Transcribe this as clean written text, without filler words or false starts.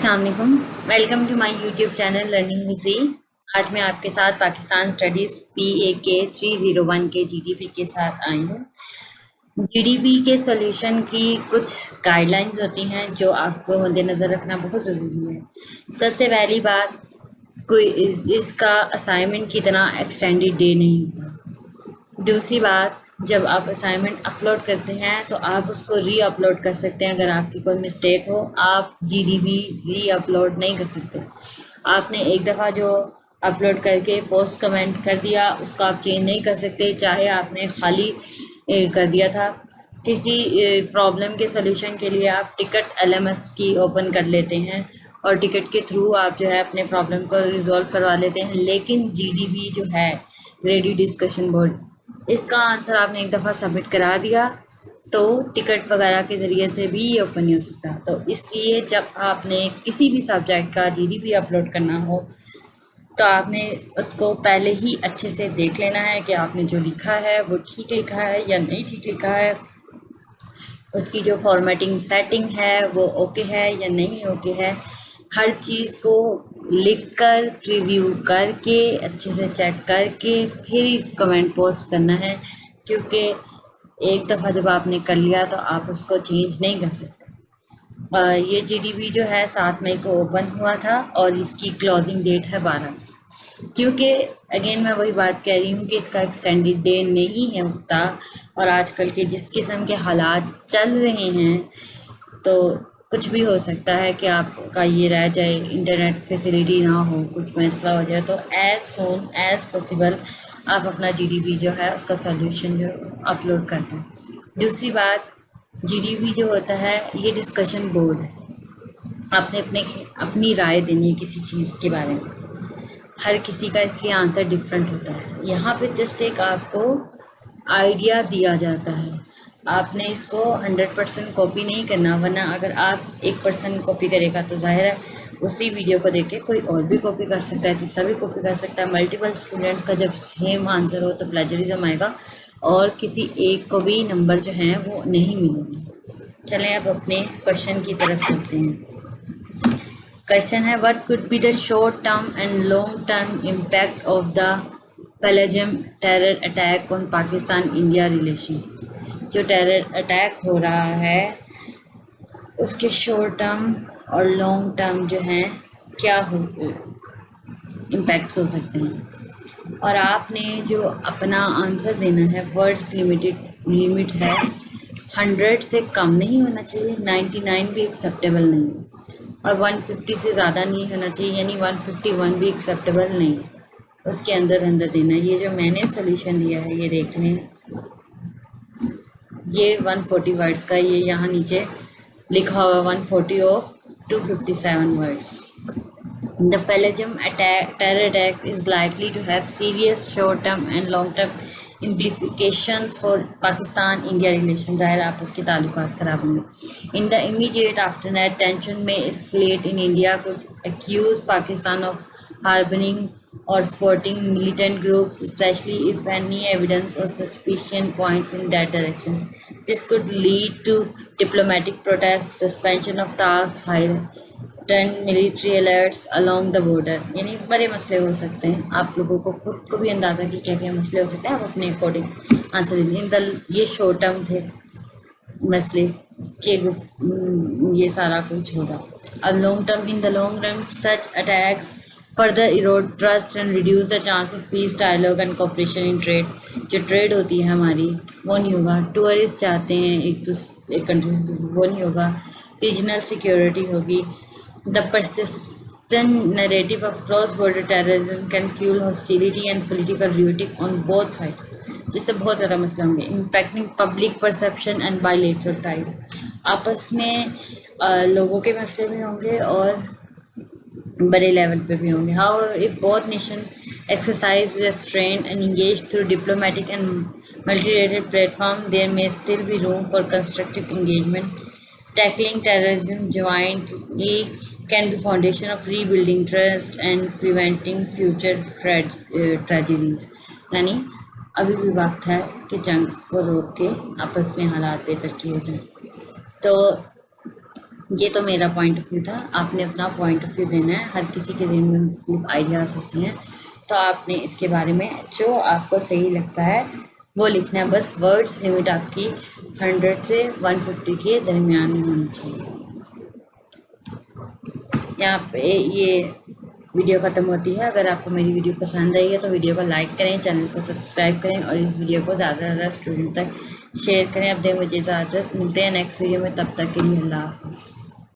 अस्सलाम वालेकुम। Welcome to my YouTube channel learning with Zee. आज मैं आपके साथ पाकिस्तान स्टडीज़ PAK 301 के जीडीपी के साथ आई हूँ। जीडीपी के सॉल्यूशन की कुछ गाइडलाइंस होती हैं जो आपको मद्देनज़र रखना बहुत ज़रूरी है। सबसे पहली बात, कोई इसका असाइनमेंट की तरह एक्सटेंडेड डे नहीं होता। दूसरी बात, जब आप असाइनमेंट अपलोड करते हैं तो आप उसको री अपलोड कर सकते हैं। अगर आपकी कोई मिस्टेक हो, आप जीडीबी री अपलोड नहीं कर सकते। आपने एक दफ़ा जो अपलोड करके पोस्ट कमेंट कर दिया, उसका आप चेंज नहीं कर सकते, चाहे आपने खाली कर दिया था। किसी प्रॉब्लम के सलूशन के लिए आप टिकट LMS की ओपन कर लेते हैं और टिकट के थ्रू आप जो है अपने प्रॉब्लम को रिजॉल्व करवा लेते हैं। लेकिन जीडीबी जो है, ग्रेडी डिस्कशन बोर्ड, इसका आंसर आपने एक दफ़ा सबमिट करा दिया तो टिकट वगैरह के ज़रिए से भी ये ओपन नहीं हो सकता। तो इसलिए जब आपने किसी भी सब्जेक्ट का जीडीपी अपलोड करना हो तो आपने उसको पहले ही अच्छे से देख लेना है कि आपने जो लिखा है वो ठीक लिखा है या नहीं ठीक लिखा है, उसकी जो फॉर्मेटिंग सेटिंग है वो ओके है या नहीं ओके है। हर चीज़ को लिखकर रिव्यू करके अच्छे से चेक करके फिर कमेंट पोस्ट करना है, क्योंकि एक दफ़ा जब आपने कर लिया तो आप उसको चेंज नहीं कर सकते। ये जीडीपी जो है 7 मई को ओपन हुआ था और इसकी क्लोजिंग डेट है 12। क्योंकि अगेन मैं वही बात कह रही हूँ कि इसका एक्सटेंडेड डे नहीं है उगता, और आजकल के जिस किस्म के हालात चल रहे हैं तो कुछ भी हो सकता है कि आपका ये रह जाए, इंटरनेट फैसिलिटी ना हो, कुछ मसला हो जाए। तो एज़ सून एज़ पॉसिबल आप अपना जीडीपी जो है उसका सॉल्यूशन जो अपलोड कर दें। दूसरी बात, जीडीपी जो होता है ये डिस्कशन बोर्ड है। आपने अपनी राय देनी है किसी चीज़ के बारे में। हर किसी का इसलिए आंसर डिफरेंट होता है। यहाँ पे जस्ट एक आपको आइडिया दिया जाता है, आपने इसको 100% कॉपी नहीं करना, वरना अगर आप 1% कॉपी करेगा तो जाहिर है उसी वीडियो को देख के कोई और भी कॉपी कर सकता है, तीसरा भी कॉपी कर सकता है। मल्टीपल स्टूडेंट का जब सेम आंसर हो तो प्लेजरिज्म आएगा और किसी एक को भी नंबर जो हैं वो नहीं मिलेंगे। चलें अब अपने क्वेश्चन की तरफ चलते हैं। क्वेश्चन है, what could be the short term and long term impact of the Pahalgam terror attack on Pakistan India relation. जो टेरर अटैक हो रहा है उसके शॉर्ट टर्म और लॉन्ग टर्म जो हैं क्या हो इम्पैक्ट्स हो सकते हैं। और आपने जो अपना आंसर देना है, वर्ड्स लिमिट है 100 से कम नहीं होना चाहिए, 99 भी एक्सेप्टेबल नहीं है, और 150 से ज़्यादा नहीं होना चाहिए, यानी 151 भी एक्सेप्टेबल नहीं है। उसके अंदर अंदर देना है। ये जो मैंने सोल्यूशन दिया है ये देख लें, ये 140 वर्ड्स का, ये यहाँ नीचे लिखा हुआ 140 of 257 words. The Pelagum terror attack is likely to have serious short-term and long-term implications for Pakistan-India relations. ज़ाहिर आपस के ताल्लुकात ख़राब होंगे। In the immediate aftermath, tension may escalate in India could accuse Pakistan of harboring or supporting militant groups, especially if any evidence or suspicion points in that direction. This could lead to diplomatic protests, suspension of talks, turn military alerts along the border, यानी बड़े मसले हो सकते हैं। आप लोगों को खुद को भी अंदाज़ा कि क्या क्या मसले हो सकते हैं, आप अपने अकॉर्डिंग आंसर दें। ये शॉर्ट टर्म थे मसले के, ये सारा कुछ होगा। अब long term, in the long run such attacks further erode trust and reduce the chance of peace, dialogue and cooperation in trade. जो ट्रेड होती है हमारी वो नहीं होगा, टूरिस्ट जाते हैं एक कंट्री, वो नहीं होगा, रीजनल सिक्योरिटी होगी। The persistent narrative of cross-border terrorism can fuel hostility and political rhetoric on both sides, जिससे बहुत ज़्यादा मसले होंगे। Impacting public perception and bilateral ties, आपस में लोगों के मसले भी होंगे और बड़े लेवल पे भी होंगे। However, if both nations exercise restraint and engage through diplomatic and multilateral platform, there may still be room for constructive engagement. Tackling terrorism jointly can be foundation of rebuilding trust and preventing future tragedies. यानी अभी भी वक्त है कि जंग को रोक के आपस में हालात बेहतर किए जाएं। तो ये तो मेरा पॉइंट ऑफ व्यू था, आपने अपना पॉइंट ऑफ व्यू देना है। हर किसी के दिन में मुख्तलिफ आइडियाज होते हैं, तो आपने इसके बारे में जो आपको सही लगता है वो लिखना है। बस वर्ड्स लिमिट आपकी 100 से 150 के दरमियान में होनी चाहिए। यहाँ पे ये वीडियो ख़त्म होती है। अगर आपको मेरी वीडियो पसंद आई है तो वीडियो को लाइक करें, चैनल को सब्सक्राइब करें और इस वीडियो को ज़्यादा से ज़्यादा स्टूडेंट तक शेयर करें। अब दें मुझे इजाज़त, मिलते हैं नेक्स्ट वीडियो में, तब तक के लिए अल्लाह हाफ़िज़।